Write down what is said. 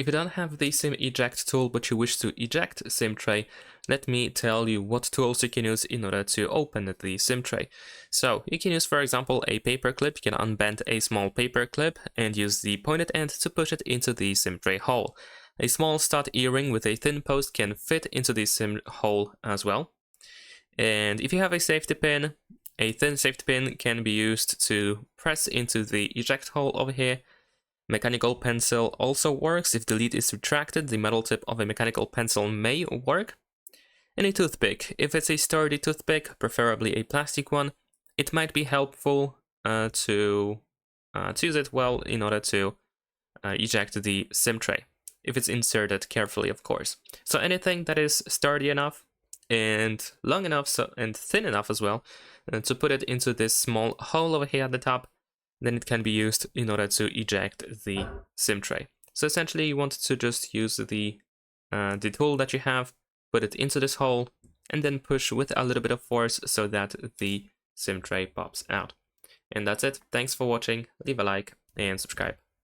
if you don't have the SIM eject tool but you wish to eject SIM tray, let me tell you what tools you can use in order to open the SIM tray. So you can use, for example, a paper clip. You can unbend a small paper clip and use the pointed end to push it into the SIM tray hole. A small stud earring with a thin post can fit into the SIM hole as well. And if you have a safety pin, a thin safety pin can be used to press into the eject hole over here. Mechanical pencil also works. If the lead is retracted, the metal tip of a mechanical pencil may work. And a toothpick. If it's a sturdy toothpick, preferably a plastic one, it might be helpful to use it well in order to eject the SIM tray. If it's inserted carefully, of course. So anything that is sturdy enough and long enough and thin enough as well to put it into this small hole over here at the top, then it can be used in order to eject the SIM tray. So essentially you want to just use the tool that you have, put it into this hole, and then push with a little bit of force so that the SIM tray pops out. And that's it. Thanks for watching. Leave a like and subscribe.